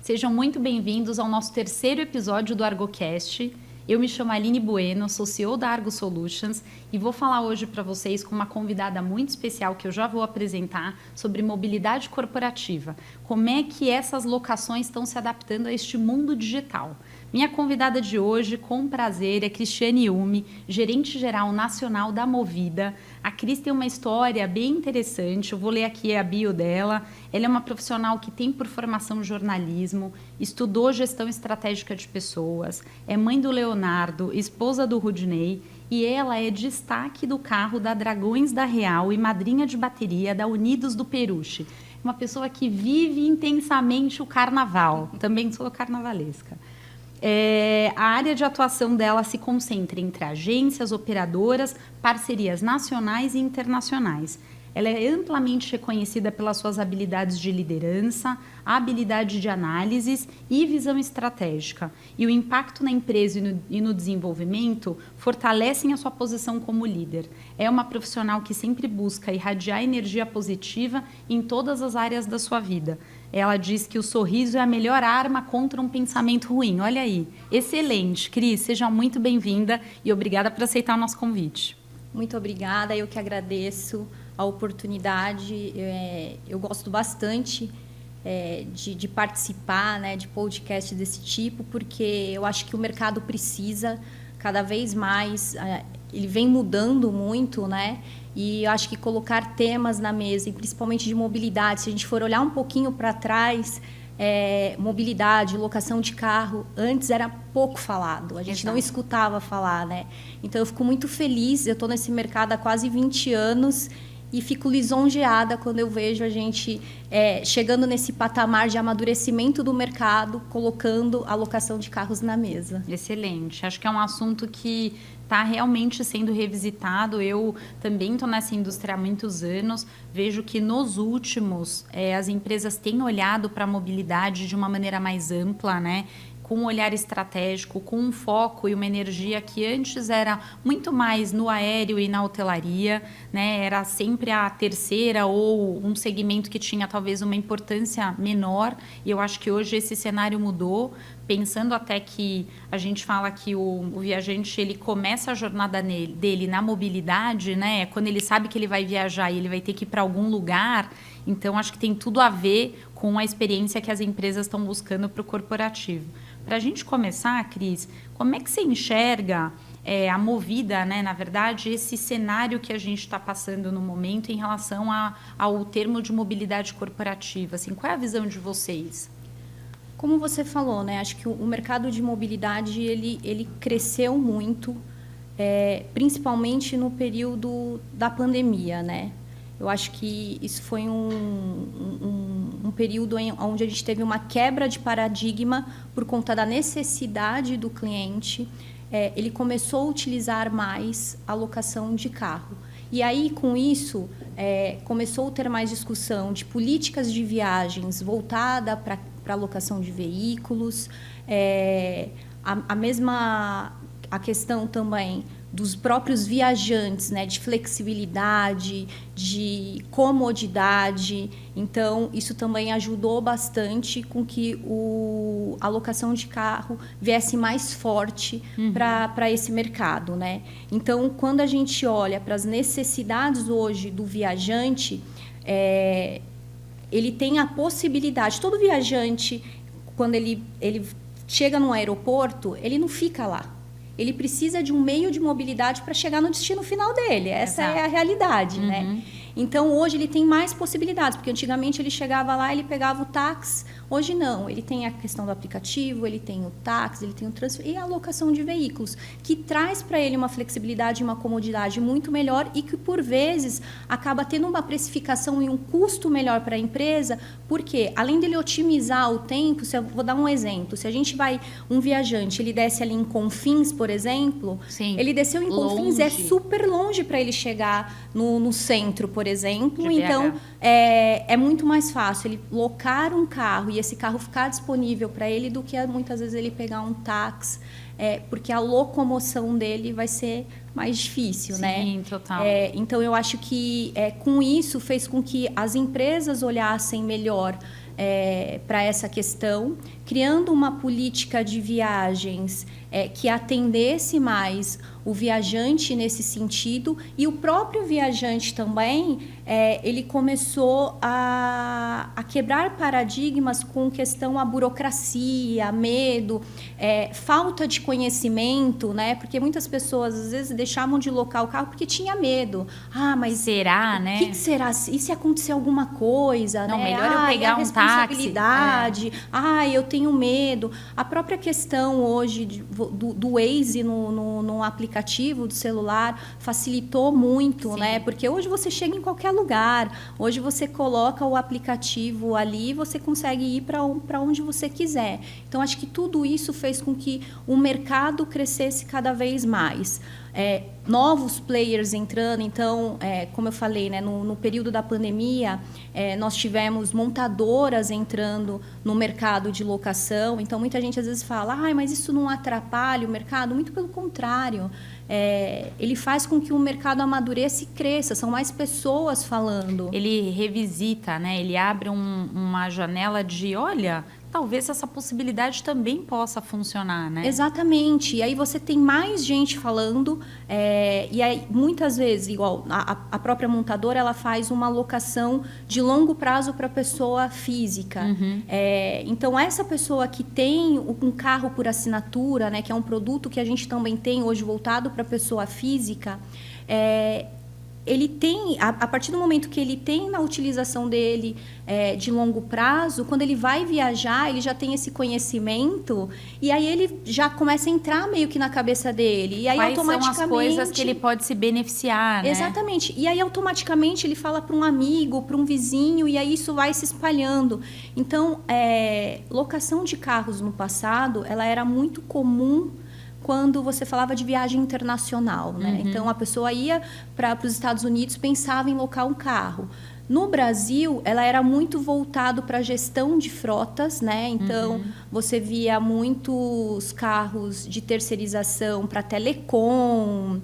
Sejam muito bem-vindos ao nosso terceiro episódio do ArgoCast. Eu me chamo Aline Bueno, sou CEO da Argo Solutions e vou falar hoje para vocês com uma convidada muito especial que eu já vou apresentar sobre mobilidade corporativa. Como é que essas locações estão se adaptando a este mundo digital? Minha convidada de hoje, com prazer, é Cristiane Yumi, gerente-geral nacional da Movida. A Cris tem uma história bem interessante, eu vou ler aqui a bio dela. Ela é uma profissional que tem por formação jornalismo, estudou gestão estratégica de pessoas, é mãe do Leonardo, esposa do Rudney, e ela é destaque do carro da Dragões da Real e madrinha de bateria da Unidos do Peruche. Uma pessoa que vive intensamente o carnaval, também sou carnavalesca. A área de atuação dela se concentra entre agências, operadoras, parcerias nacionais e internacionais. Ela é amplamente reconhecida pelas suas habilidades de liderança, habilidade de análise e visão estratégica. E o impacto na empresa e no desenvolvimento fortalecem a sua posição como líder. É uma profissional que sempre busca irradiar energia positiva em todas as áreas da sua vida. Ela diz que o sorriso é a melhor arma contra um pensamento ruim. Olha aí, excelente. Cris, seja muito bem-vinda e obrigada por aceitar o nosso convite. Muito obrigada, eu que agradeço a oportunidade. Eu gosto bastante de participar, né, de podcast desse tipo, porque eu acho que o mercado precisa cada vez mais, ele vem mudando muito, né? E eu acho que colocar temas na mesa, e principalmente de mobilidade, se a gente for olhar um pouquinho para trás, mobilidade, locação de carro, antes era pouco falado, a gente não escutava falar, né? Então eu fico muito feliz, eu estou nesse mercado há quase 20 anos e fico lisonjeada quando eu vejo a gente chegando nesse patamar de amadurecimento do mercado, colocando a locação de carros na mesa. Excelente, acho que é um assunto que está realmente sendo revisitado. Eu também estou nessa indústria há muitos anos, vejo que nos últimos as empresas têm olhado para a mobilidade de uma maneira mais ampla, né? Com um olhar estratégico, com um foco e uma energia que antes era muito mais no aéreo e na hotelaria, né? Era sempre a terceira ou um segmento que tinha talvez uma importância menor, e eu acho que hoje esse cenário mudou, pensando até que a gente fala que o viajante ele começa a jornada dele na mobilidade, né? Quando ele sabe que ele vai viajar e ele vai ter que ir para algum lugar, então acho que tem tudo a ver com a experiência que as empresas estão buscando para o corporativo. Para a gente começar, Cris, como é que você enxerga a Movida, né, na verdade, esse cenário que a gente está passando no momento em relação ao termo de mobilidade corporativa? Assim, qual é a visão de vocês? Como você falou, né, acho que o mercado de mobilidade ele cresceu muito, principalmente no período da pandemia, né? Eu acho que isso foi um período onde a gente teve uma quebra de paradigma por conta da necessidade do cliente. Ele começou a utilizar mais a locação de carro. E aí, com isso, começou a ter mais discussão de políticas de viagens voltada para a locação de veículos. A questão também dos próprios viajantes, né, de flexibilidade, de comodidade. Então, isso também ajudou bastante com que a locação de carro viesse mais forte para esse mercado, né? Então, quando a gente olha para as necessidades hoje do viajante, ele tem a possibilidade, todo viajante, quando ele chega num aeroporto, ele não fica lá. Ele precisa de um meio de mobilidade para chegar no destino final dele. Essa é a realidade, né? Então, hoje ele tem mais possibilidades, porque antigamente ele chegava lá, ele pegava o táxi. Hoje não, ele tem a questão do aplicativo, ele tem o táxi, ele tem o transfer e a alocação de veículos, que traz para ele uma flexibilidade e uma comodidade muito melhor e que, por vezes, acaba tendo uma precificação e um custo melhor para a empresa, porque, além dele otimizar o tempo, vou dar um exemplo, se a gente um viajante, ele desce ali em Confins, por exemplo, Sim, ele desceu em Confins, é super longe para ele chegar no centro, por exemplo, então é muito mais fácil ele locar um carro e esse carro ficar disponível para ele do que muitas vezes ele pegar um táxi, porque a locomoção dele vai ser mais difícil, né? Sim, total. Então eu acho que com isso fez com que as empresas olhassem melhor para essa questão, criando uma política de viagens que atendesse mais o viajante nesse sentido, e o próprio viajante também, ele começou a quebrar paradigmas com questão à burocracia, medo, falta de conhecimento, né? Porque muitas pessoas às vezes deixavam de locar o carro porque tinha medo. Ah, mas será, né? O que será? E se acontecer alguma coisa? Não, né? melhor eu pegar um responsabilidade. Eu tenho medo. A própria questão hoje do Waze no aplicativo do celular facilitou muito, Sim. né? Porque hoje você chega em qualquer lugar. Hoje você coloca o aplicativo ali e você consegue ir para onde você quiser. Então, acho que tudo isso fez com que o mercado crescesse cada vez mais. Novos players entrando, então, como eu falei, né, no período da pandemia, nós tivemos montadoras entrando no mercado de locação. Então, muita gente às vezes fala, mas isso não atrapalha o mercado? Muito pelo contrário. Ele faz com que o mercado amadureça e cresça, são mais pessoas falando. Ele revisita, né? Ele abre uma janela de, olha, talvez essa possibilidade também possa funcionar, né? Exatamente. E aí você tem mais gente falando, e aí muitas vezes, igual a própria montadora, ela faz uma locação de longo prazo para a pessoa física. Uhum. Então, essa pessoa que tem um carro por assinatura, né, que é um produto que a gente também tem hoje voltado para a pessoa física, ele tem, a partir do momento que ele tem na utilização dele de longo prazo, quando ele vai viajar, ele já tem esse conhecimento, e aí ele já começa a entrar meio que na cabeça dele. E aí, quais automaticamente, são as coisas que ele pode se beneficiar, né? Exatamente. E aí, automaticamente, ele fala para um amigo, para um vizinho, e aí isso vai se espalhando. Então, locação de carros no passado, ela era muito comum quando você falava de viagem internacional, né? Uhum. Então, a pessoa ia para os Estados Unidos, pensava em locar um carro. No Brasil, ela era muito voltado para a gestão de frotas, né? Então, você via muitos carros de terceirização para telecom,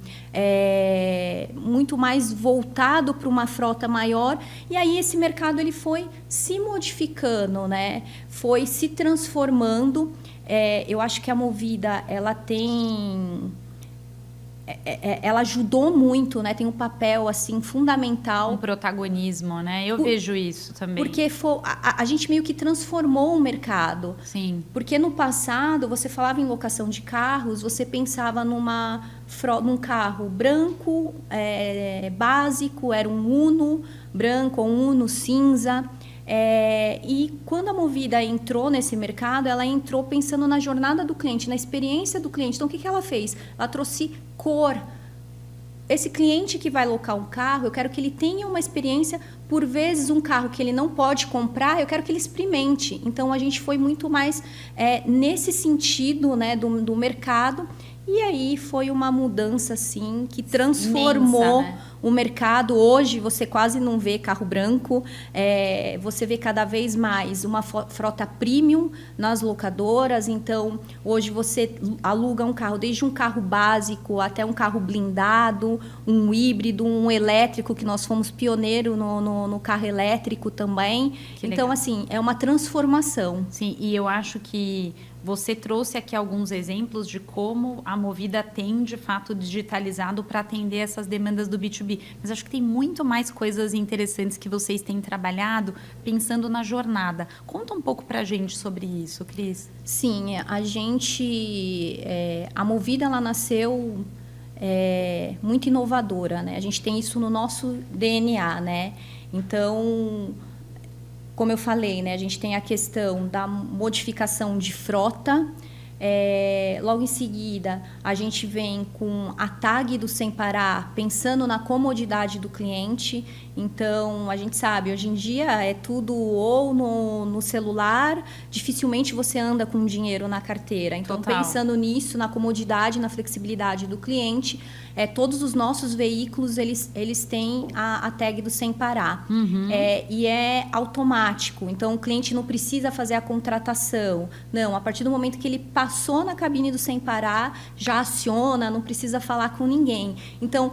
muito mais voltado para uma frota maior. E aí, esse mercado ele foi se modificando, né? Foi se transformando. Eu acho que a Movida, ela tem... ela ajudou muito, né? Tem um papel assim fundamental. Um protagonismo, né? Eu vejo isso também. Porque a gente meio que transformou o mercado. Sim. Porque no passado, você falava em locação de carros, você pensava num carro branco, básico, era um Uno branco ou um Uno cinza. E quando a Movida entrou nesse mercado, ela entrou pensando na jornada do cliente, na experiência do cliente. Então, o que ela fez? Ela trouxe cor. Esse cliente que vai locar um carro, eu quero que ele tenha uma experiência, por vezes um carro que ele não pode comprar, eu quero que ele experimente. Então, a gente foi muito mais nesse sentido, né, do mercado. E aí foi uma mudança assim que transformou imensa, né? O mercado. Hoje você quase não vê carro branco, você vê cada vez mais uma frota premium nas locadoras. Então hoje você aluga um carro, desde um carro básico até um carro blindado, um híbrido, um elétrico, que nós fomos pioneiro no carro elétrico também. Então assim, é uma transformação. Sim, e eu acho que você trouxe aqui alguns exemplos de como a Movida tem, de fato, digitalizado para atender essas demandas do B2B. Mas acho que tem muito mais coisas interessantes que vocês têm trabalhado pensando na jornada. Conta um pouco para a gente sobre isso, Cris. Sim, a Movida, ela nasceu muito inovadora, né? A gente tem isso no nosso DNA, né? Então, como eu falei, né, a gente tem a questão da modificação de frota. Logo em seguida, a gente vem com a tag do Sem Parar, pensando na comodidade do cliente. Então, a gente sabe, hoje em dia é tudo ou no celular, dificilmente você anda com dinheiro na carteira. Então, Total. Pensando nisso, na comodidade, na flexibilidade do cliente, todos os nossos veículos, eles têm a tag do Sem Parar. Uhum. E é automático. Então, o cliente não precisa fazer a contratação. Não, a partir do momento que ele passou na cabine do Sem Parar, já aciona, não precisa falar com ninguém. Então,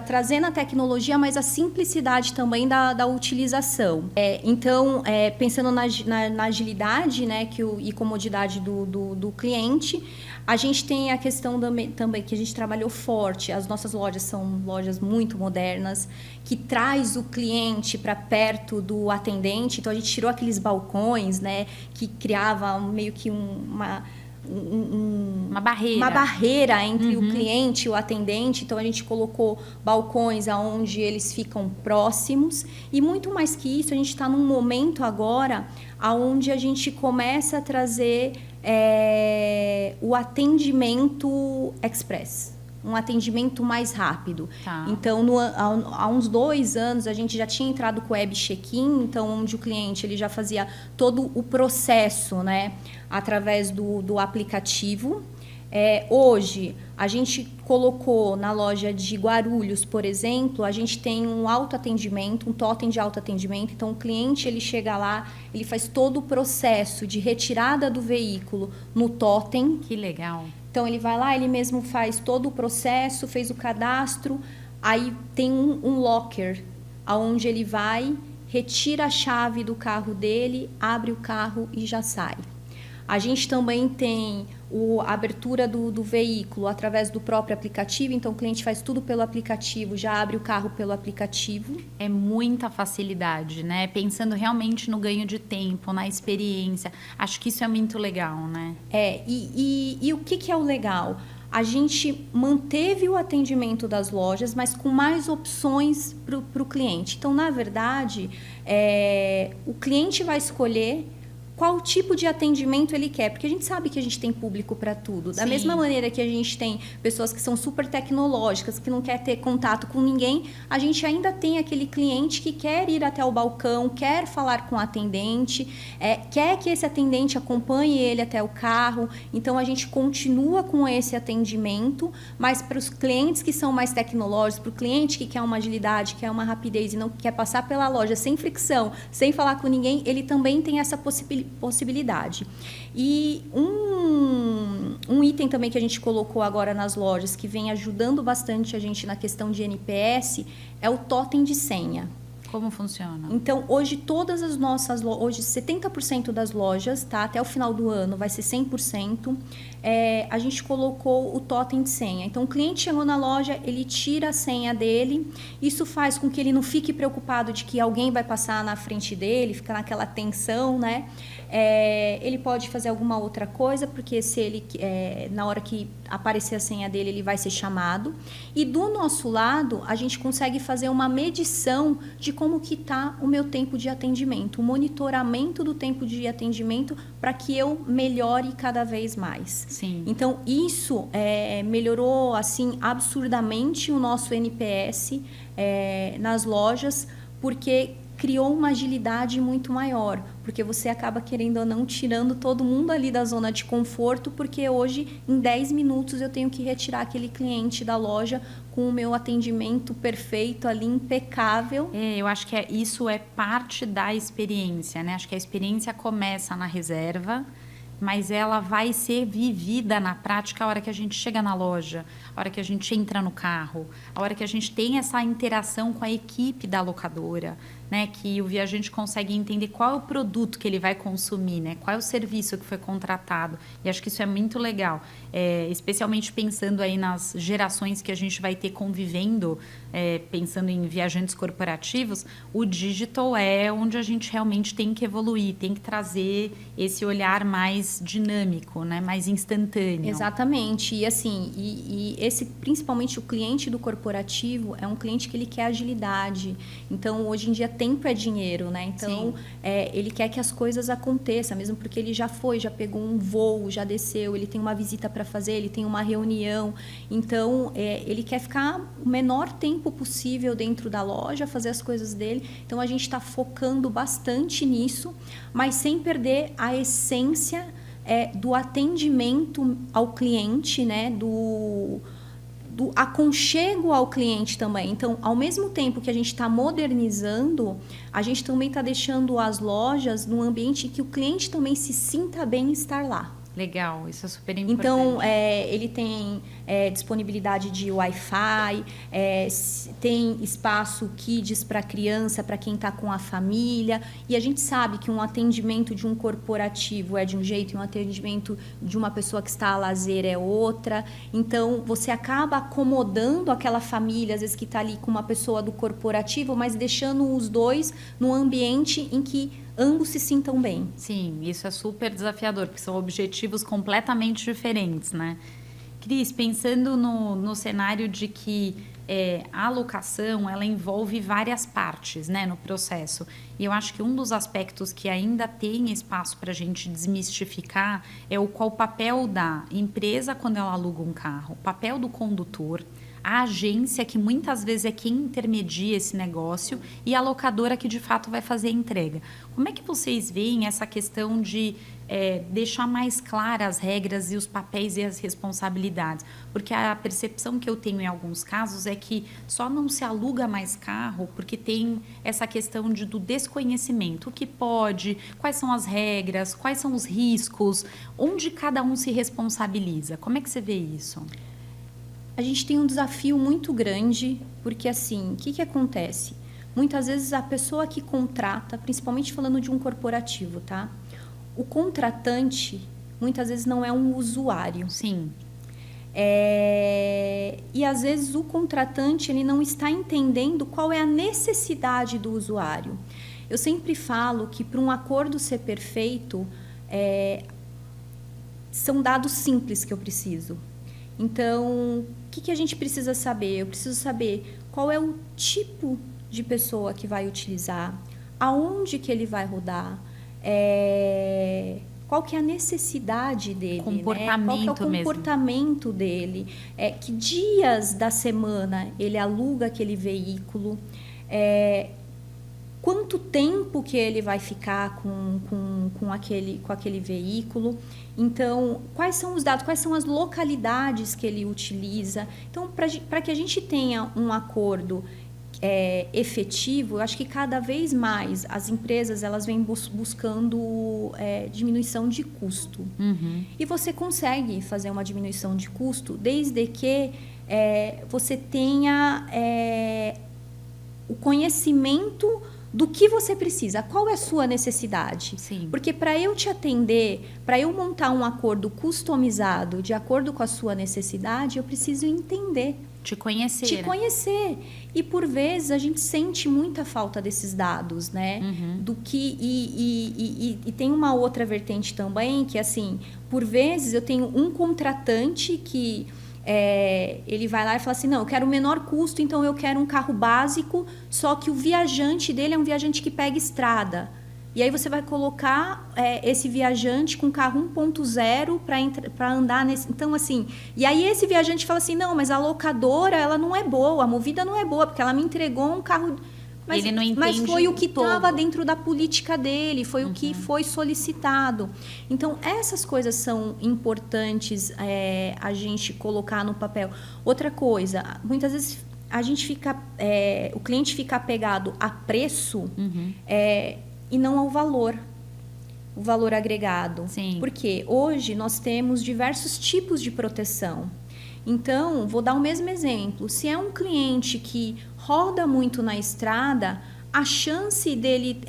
trazendo a tecnologia, mas a simplicidade também da utilização. Então, pensando na agilidade, né, e comodidade do cliente, a gente tem a questão também que a gente trabalhou forte. As nossas lojas são lojas muito modernas, que traz o cliente para perto do atendente. Então, a gente tirou aqueles balcões, né, que criava meio que uma barreira entre o cliente e o atendente. Então, a gente colocou balcões onde eles ficam próximos. E muito mais que isso, a gente está num momento agora onde a gente começa a trazer o atendimento express. Um atendimento mais rápido. Tá. Então, há uns 2 anos, a gente já tinha entrado com o web check-in, então, onde o cliente ele já fazia todo o processo, né, através do aplicativo. Hoje, a gente colocou na loja de Guarulhos, por exemplo, a gente tem um autoatendimento, um totem de autoatendimento. Então, o cliente ele chega lá, ele faz todo o processo de retirada do veículo no totem. Que legal! Então, ele vai lá, ele mesmo faz todo o processo, fez o cadastro, aí tem um locker, onde ele vai, retira a chave do carro dele, abre o carro e já sai. A gente também tem a abertura do veículo através do próprio aplicativo. Então, o cliente faz tudo pelo aplicativo, já abre o carro pelo aplicativo. É muita facilidade, né? Pensando realmente no ganho de tempo, na experiência. Acho que isso é muito legal, né? E o que é o legal? A gente manteve o atendimento das lojas, mas com mais opções para o cliente. Então, na verdade, o cliente vai escolher qual tipo de atendimento ele quer, porque a gente sabe que a gente tem público para tudo. Da mesma maneira que a gente tem pessoas que são super tecnológicas, que não quer ter contato com ninguém, a gente ainda tem aquele cliente que quer ir até o balcão, quer falar com o atendente, quer que esse atendente acompanhe ele até o carro. Então, a gente continua com esse atendimento, mas para os clientes que são mais tecnológicos, para o cliente que quer uma agilidade, quer uma rapidez e não quer passar pela loja sem fricção, sem falar com ninguém, ele também tem essa possibilidade. E um item também que a gente colocou agora nas lojas, que vem ajudando bastante a gente na questão de NPS, é o totem de senha. Como funciona? Então, hoje todas as nossas hoje 70% das lojas, tá? Até o final do ano vai ser 100%, a gente colocou o totem de senha. Então, o cliente chegou na loja, ele tira a senha dele, isso faz com que ele não fique preocupado de que alguém vai passar na frente dele, fica naquela tensão, né? Ele pode fazer alguma outra coisa, porque se ele, na hora que aparecer a senha dele, ele vai ser chamado. E do nosso lado, a gente consegue fazer uma medição de como que está o meu tempo de atendimento, o monitoramento do tempo de atendimento para que eu melhore cada vez mais. Sim. Então, isso melhorou assim absurdamente o nosso NPS nas lojas, porque criou uma agilidade muito maior, porque você acaba, querendo ou não, tirando todo mundo ali da zona de conforto, porque hoje, em 10 minutos, eu tenho que retirar aquele cliente da loja com o meu atendimento perfeito ali, impecável. Eu acho que isso é parte da experiência, né? Acho que a experiência começa na reserva, mas ela vai ser vivida na prática a hora que a gente chega na loja, a hora que a gente entra no carro, a hora que a gente tem essa interação com a equipe da locadora, né? Que o viajante consegue entender qual é o produto que ele vai consumir, né? Qual é o serviço que foi contratado. E acho que isso é muito legal, especialmente pensando aí nas gerações que a gente vai ter convivendo, pensando em viajantes corporativos, o digital é onde a gente realmente tem que evoluir, tem que trazer esse olhar mais dinâmico, né? Mais instantâneo. Exatamente. E assim, esse, principalmente o cliente do corporativo, é um cliente que ele quer agilidade. Então, hoje em dia, tempo é dinheiro, né? Então, ele quer que as coisas aconteçam, mesmo porque ele já pegou um voo, já desceu, ele tem uma visita para fazer, ele tem uma reunião. Então, ele quer ficar o menor tempo possível dentro da loja, fazer as coisas dele. Então, a gente está focando bastante nisso, mas sem perder a essência do atendimento ao cliente, né? Do aconchego ao cliente também. Então, ao mesmo tempo que a gente está modernizando, a gente também está deixando as lojas num ambiente em que o cliente também se sinta bem em estar lá. Legal, isso é super importante. Então, ele tem disponibilidade de Wi-Fi, tem espaço kids para criança, para quem está com a família. E a gente sabe que um atendimento de um corporativo é de um jeito e um atendimento de uma pessoa que está a lazer é outra. Então, você acaba acomodando aquela família, às vezes que está ali com uma pessoa do corporativo, mas deixando os dois num ambiente em que ambos se sintam bem. Sim, isso é super desafiador, porque são objetivos completamente diferentes, né? Cris, pensando no cenário de que a alocação, ela envolve várias partes, né, no processo. E eu acho que um dos aspectos que ainda tem espaço para a gente desmistificar é qual o papel da empresa quando ela aluga um carro, o papel do condutor, a agência, que muitas vezes é quem intermedia esse negócio, e a locadora, que de fato vai fazer a entrega. Como é que vocês veem essa questão de deixar mais claras as regras e os papéis e as responsabilidades? Porque a percepção que eu tenho em alguns casos é que só não se aluga mais carro porque tem essa questão do desconhecimento. O que pode, quais são as regras, quais são os riscos, onde cada um se responsabiliza. Como é que você vê isso? A gente tem um desafio muito grande, porque assim, o que acontece? Muitas vezes a pessoa que contrata, principalmente falando de um corporativo, tá? O contratante, muitas vezes não é um usuário. Sim. E às vezes o contratante, ele não está entendendo qual é a necessidade do usuário. Eu sempre falo que para um acordo ser perfeito, são dados simples que eu preciso. Então, o que a gente precisa saber? Eu preciso saber qual é o tipo de pessoa que vai utilizar, aonde que ele vai rodar, qual que é a necessidade dele, comportamento, qual que é o comportamento mesmo dele, que dias da semana ele aluga aquele veículo, quanto tempo que ele vai ficar com aquele veículo. Então, quais são os dados, quais são as localidades que ele utiliza. Então, para que a gente tenha um acordo efetivo, eu acho que cada vez mais as empresas elas vêm buscando diminuição de custo. Uhum. E você consegue fazer uma diminuição de custo desde que você tenha o conhecimento do que você precisa, qual é a sua necessidade. Sim. Porque para eu te atender, para eu montar um acordo customizado de acordo com a sua necessidade, eu preciso entender. Te conhecer. Te conhecer. E por vezes a gente sente muita falta desses dados, né? Uhum. E tem uma outra vertente também, que assim, por vezes eu tenho um contratante que ele vai lá e fala assim, não, eu quero o menor custo, então eu quero um carro básico, só que o viajante dele é um viajante que pega estrada. E aí você vai colocar esse viajante com carro 1.0 para andar nesse... Então, assim... E aí esse viajante fala assim, não, mas a locadora, ela não é boa, a Movida não é boa, porque ela me entregou um carro... Ele não entende mas foi o que estava dentro da política dele, foi o que foi solicitado. Então, essas coisas são importantes a gente colocar no papel. Outra coisa, muitas vezes a gente fica... o cliente fica apegado a preço e não ao valor. O valor agregado. Sim. Porque hoje nós temos diversos tipos de proteção. Então, vou dar o mesmo exemplo. Se é um cliente que roda muito na estrada, a chance dele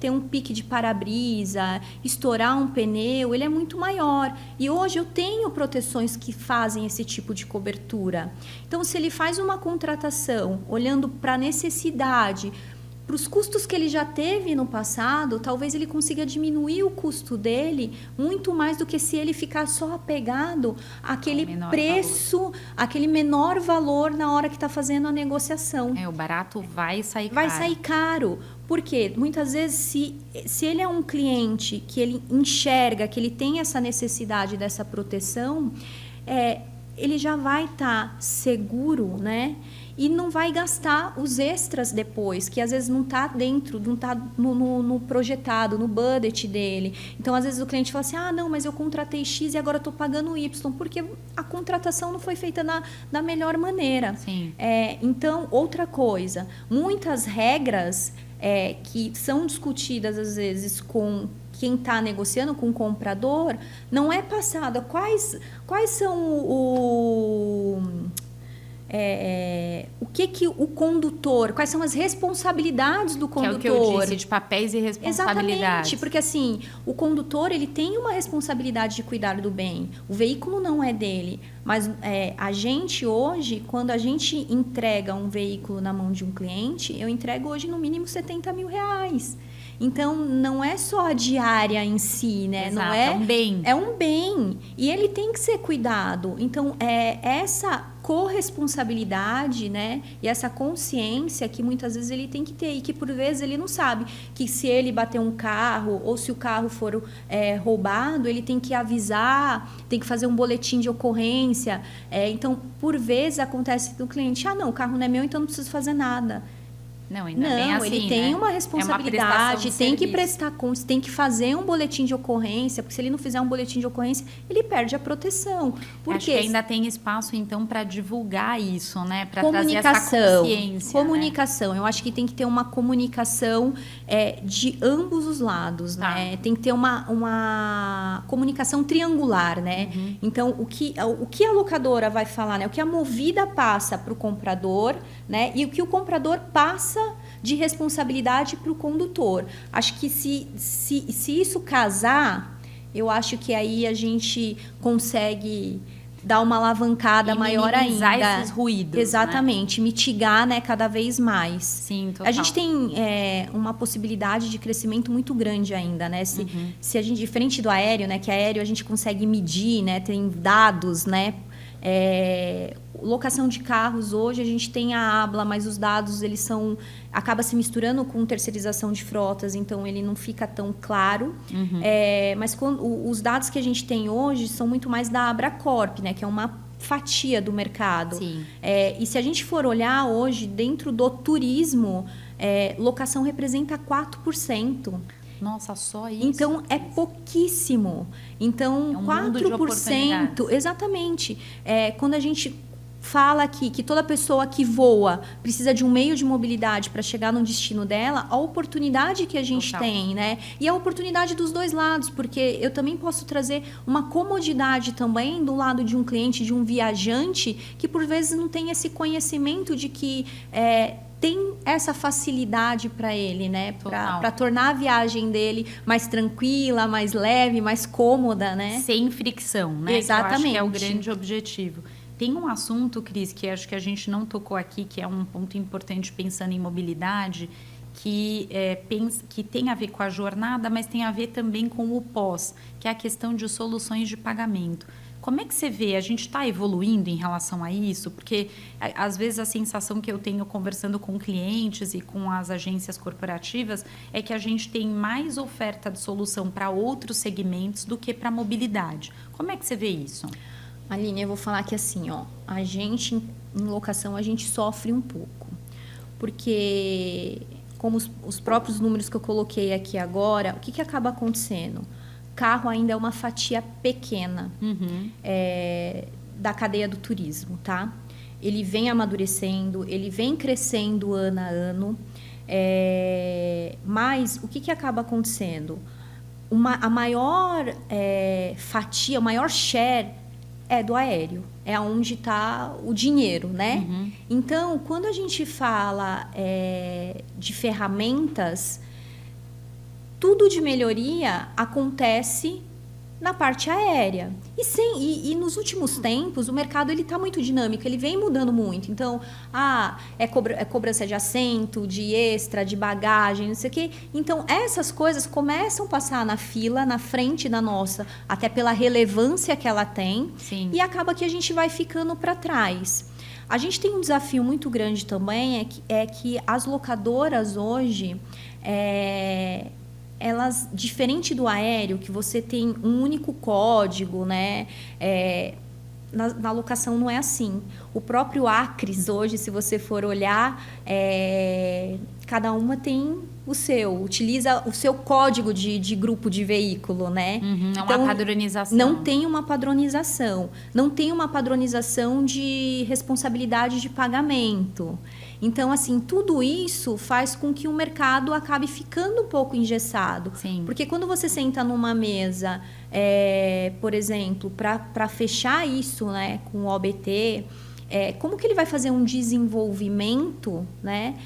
ter um pique de para-brisa, estourar um pneu, ele é muito maior. E hoje eu tenho proteções que fazem esse tipo de cobertura. Então, se ele faz uma contratação olhando para a necessidade, para os custos que ele já teve no passado, talvez ele consiga diminuir o custo dele muito mais do que se ele ficar só apegado àquele preço, aquele menor valor na hora que está fazendo a negociação. O barato vai sair caro. Vai sair caro. Porque muitas vezes, se ele é um cliente que ele enxerga que ele tem essa necessidade dessa proteção, ele já vai estar seguro, né? E não vai gastar os extras depois, que às vezes não está dentro, não está no projetado, no budget dele. Então, às vezes o cliente fala assim, não, mas eu contratei X e agora estou pagando Y, porque a contratação não foi feita da melhor maneira. Sim. Então, outra coisa, muitas regras que são discutidas às vezes quem está negociando com o comprador, não é passado quais são o que o condutor, quais são as responsabilidades do condutor. Que é o que eu disse, de papéis e responsabilidades. Exatamente, porque assim, o condutor ele tem uma responsabilidade de cuidar do bem. O veículo não é dele, mas a gente hoje, quando a gente entrega um veículo na mão de um cliente, eu entrego hoje no mínimo R$70 mil. Então, não é só a diária em si, né? Exato, não é um bem. É um bem. E ele tem que ser cuidado. Então, essa corresponsabilidade, né? E essa consciência que muitas vezes ele tem que ter. E que, por vezes, ele não sabe que se ele bater um carro ou se o carro for roubado, ele tem que avisar, tem que fazer um boletim de ocorrência. Então, por vezes, acontece do cliente, não, o carro não é meu, então não preciso fazer nada. Não, ainda bem assim, ele tem, né? uma responsabilidade, tem que prestar contas, tem que fazer um boletim de ocorrência, porque se ele não fizer um boletim de ocorrência, ele perde a proteção. Acho que ainda tem espaço, então, para divulgar isso, né? Para trazer essa consciência. Comunicação. Né? Eu acho que tem que ter uma comunicação de ambos os lados, tá. né? Tem que ter uma comunicação triangular, né? Uhum. Então, o que a locadora vai falar, né? O que a Movida passa para o comprador, né? E o que o comprador passa de responsabilidade para o condutor. Acho que se isso casar, eu acho que aí a gente consegue dar uma alavancada maior ainda. Minimizar esses ruídos. Exatamente, né? Mitigar, né, cada vez mais. Sim, total. A gente tem uma possibilidade de crescimento muito grande ainda, né? Se a gente, diferente do aéreo, né, que aéreo a gente consegue medir, né, tem dados, né? Locação de carros, hoje a gente tem a ABLA, mas os dados acaba se misturando com terceirização de frotas, então ele não fica tão claro. Uhum. Mas os dados que a gente tem hoje são muito mais da Abracorp, né, que é uma fatia do mercado. Sim. E se a gente for olhar hoje, dentro do turismo, locação representa 4%. Nossa, só isso? Então, é pouquíssimo. Então, 4%. Exatamente. Quando a gente fala aqui que toda pessoa que voa precisa de um meio de mobilidade para chegar no destino dela, a oportunidade que a gente tem, né? E a oportunidade dos dois lados, porque eu também posso trazer uma comodidade também do lado de um cliente, de um viajante, que por vezes não tem esse conhecimento de que tem essa facilidade para ele, né? Para tornar a viagem dele mais tranquila, mais leve, mais cômoda, né? Sem fricção, né? Exatamente. Que eu acho que é o grande objetivo. Tem um assunto, Cris, que acho que a gente não tocou aqui, que é um ponto importante pensando em mobilidade, que tem a ver com a jornada, mas tem a ver também com o pós, que é a questão de soluções de pagamento. Como é que você vê? A gente está evoluindo em relação a isso? Porque, às vezes, a sensação que eu tenho conversando com clientes e com as agências corporativas é que a gente tem mais oferta de solução para outros segmentos do que para a mobilidade. Como é que você vê isso? Aline, eu vou falar que assim, a gente, em locação, a gente sofre um pouco. Porque, como os próprios números que eu coloquei aqui agora, o que acaba acontecendo? Carro ainda é uma fatia pequena da cadeia do turismo, tá? Ele vem amadurecendo, ele vem crescendo ano a ano, mas o que acaba acontecendo? A maior fatia, o maior share é do aéreo, é onde está o dinheiro, né? Uhum. Então, quando a gente fala de ferramentas, tudo de melhoria acontece na parte aérea. E nos últimos tempos, o mercado está muito dinâmico, ele vem mudando muito. Então, cobrança de assento, de extra, de bagagem, não sei o quê. Então, essas coisas começam a passar na fila, na frente da nossa, até pela relevância que ela tem. Sim. E acaba que a gente vai ficando para trás. A gente tem um desafio muito grande também, é que as locadoras hoje... elas, diferente do aéreo, que você tem um único código, né? Na locação não é assim. O próprio Acres, hoje, se você for olhar, cada uma tem o seu, utiliza o seu código de grupo de veículo, né? Uhum, então, uma padronização. Não tem uma padronização. Não tem uma padronização de responsabilidade de pagamento. Então, assim, tudo isso faz com que o mercado acabe ficando um pouco engessado. Sim. Porque quando você senta numa mesa, por exemplo, para fechar isso, né, com o OBT, como que ele vai fazer um desenvolvimento, né,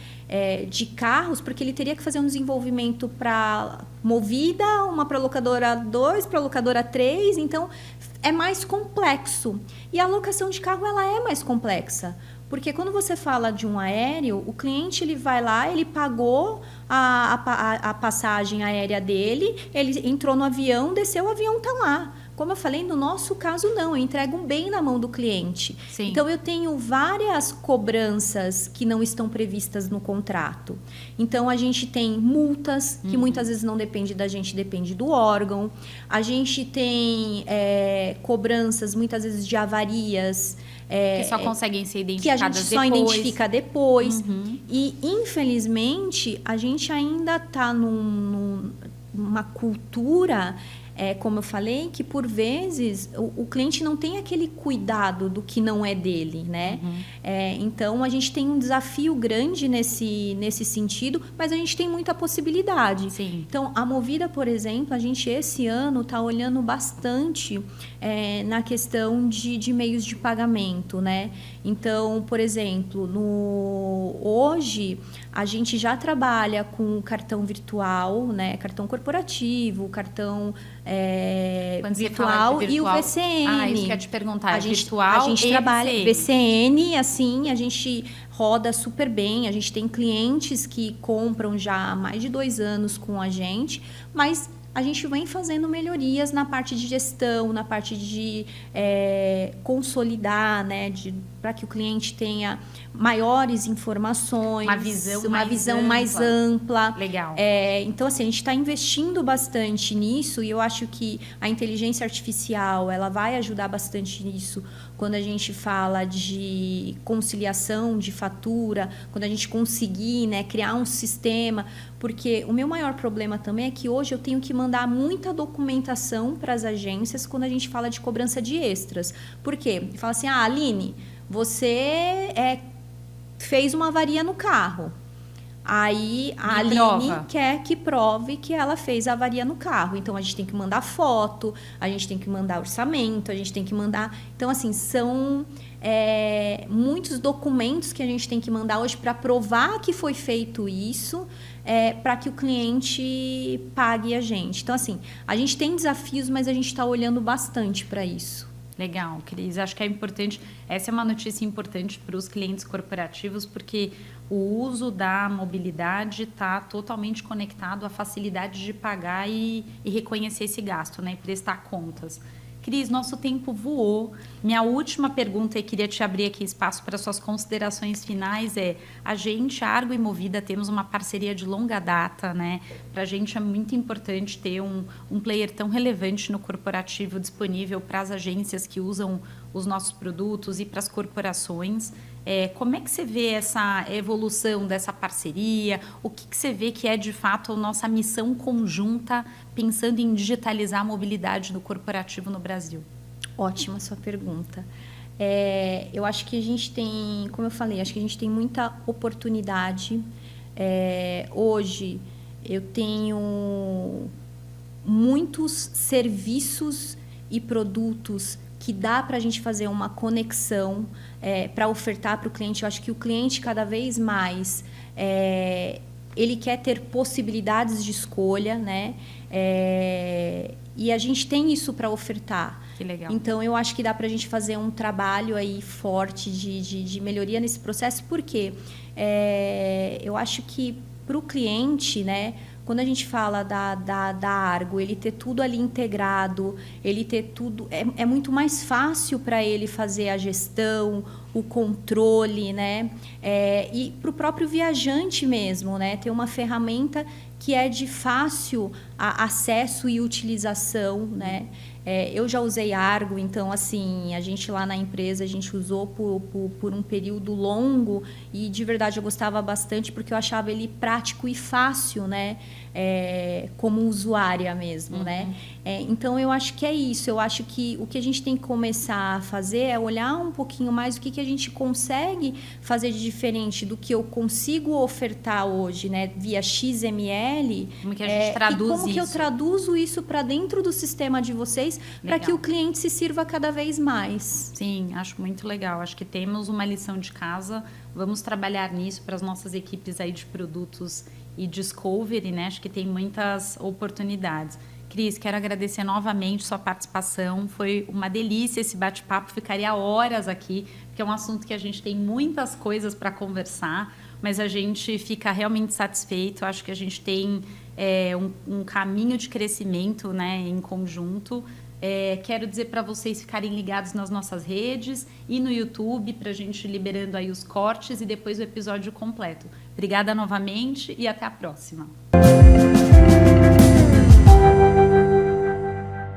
de carros? Porque ele teria que fazer um desenvolvimento para Movida, uma para locadora 2, para locadora 3, então é mais complexo. E a locação de carro, ela é mais complexa. Porque quando você fala de um aéreo, o cliente ele vai lá, ele pagou a passagem aérea dele, ele entrou no avião, desceu, o avião está lá. Como eu falei, no nosso caso não, eu entrego um bem na mão do cliente. Sim. Então, eu tenho várias cobranças que não estão previstas no contrato. Então, a gente tem multas, que muitas vezes não depende da gente, depende do órgão. A gente tem cobranças, muitas vezes, de avarias. Que só conseguem ser identificadas depois. Que a gente só identifica depois. E, infelizmente, a gente ainda está numa cultura... como eu falei, que por vezes o cliente não tem aquele cuidado do que não é dele, né? Então, a gente tem um desafio grande nesse sentido, mas a gente tem muita possibilidade. Sim. Então, a Movida, por exemplo, a gente esse ano está olhando bastante na questão de meios de pagamento, né? Então, por exemplo, hoje a gente já trabalha com cartão virtual, né? Cartão corporativo, cartão virtual e o VCN. Isso que eu ia te perguntar. A gente virtual e trabalha VCN, assim, a gente roda super bem. A gente tem clientes que compram já há mais de 2 anos com a gente, mas a gente vem fazendo melhorias na parte de gestão, na parte de consolidar, né, para que o cliente tenha maiores informações, uma visão mais ampla. Legal. Então, assim, a gente está investindo bastante nisso e eu acho que a inteligência artificial ela vai ajudar bastante nisso quando a gente fala de conciliação de fatura, quando a gente conseguir, né, criar um sistema, porque o meu maior problema também é que hoje eu tenho que mandar muita documentação para as agências quando a gente fala de cobrança de extras. Por quê? Fala assim, Aline, você fez uma avaria no carro. Aí a Aline quer que prove que ela fez a avaria no carro. Então, a gente tem que mandar foto, a gente tem que mandar orçamento, a gente tem que mandar... Então, assim, são muitos documentos que a gente tem que mandar hoje para provar que foi feito isso, para que o cliente pague a gente. Então, assim, a gente tem desafios, mas a gente está olhando bastante para isso. Legal, Cris. Acho que é importante. Essa é uma notícia importante para os clientes corporativos, porque o uso da mobilidade está totalmente conectado à facilidade de pagar e reconhecer esse gasto, né? E prestar contas. Cris, nosso tempo voou. Minha última pergunta, e queria te abrir aqui espaço para suas considerações finais, a gente, a Argo e Movida, temos uma parceria de longa data, né? Para a gente é muito importante ter um player tão relevante no corporativo disponível para as agências que usam os nossos produtos e para as corporações. Como é que você vê essa evolução dessa parceria? O que você vê que é, de fato, a nossa missão conjunta pensando em digitalizar a mobilidade do corporativo no Brasil? Ótima sua pergunta. Eu acho que a gente tem, como eu falei, acho que a gente tem muita oportunidade. Hoje, eu tenho muitos serviços e produtos que dá para a gente fazer uma conexão para ofertar para o cliente. Eu acho que o cliente, cada vez mais, ele quer ter possibilidades de escolha, né? E a gente tem isso para ofertar. Que legal. Então, eu acho que dá para a gente fazer um trabalho aí forte de melhoria nesse processo, porque eu acho que para o cliente, né? Quando a gente fala da Argo, ele ter tudo ali integrado, ele ter tudo... É muito mais fácil para ele fazer a gestão, o controle, né? E para o próprio viajante mesmo, né? Ter uma ferramenta que é de fácil acesso e utilização, né? Eu já usei Argo, então, assim, a gente lá na empresa, a gente usou por um período longo e, de verdade, eu gostava bastante porque eu achava ele prático e fácil, né? Como usuária mesmo, né? Então, eu acho que é isso. Eu acho que o que a gente tem que começar a fazer é olhar um pouquinho mais o que a gente consegue fazer de diferente do que eu consigo ofertar hoje, né? Via XML. Como que a gente traduz e como que eu traduzo isso para dentro do sistema de vocês para que o cliente se sirva cada vez mais. Sim, acho muito legal. Acho que temos uma lição de casa. Vamos trabalhar nisso para as nossas equipes aí de produtos e discovery, né? Acho que tem muitas oportunidades. Cris, quero agradecer novamente sua participação. Foi uma delícia esse bate-papo. Ficaria horas aqui, porque é um assunto que a gente tem muitas coisas para conversar, mas a gente fica realmente satisfeito. Acho que a gente tem um caminho de crescimento, né, em conjunto. Quero dizer para vocês ficarem ligados nas nossas redes e no YouTube, para a gente liberando aí os cortes e depois o episódio completo. Obrigada novamente e até a próxima.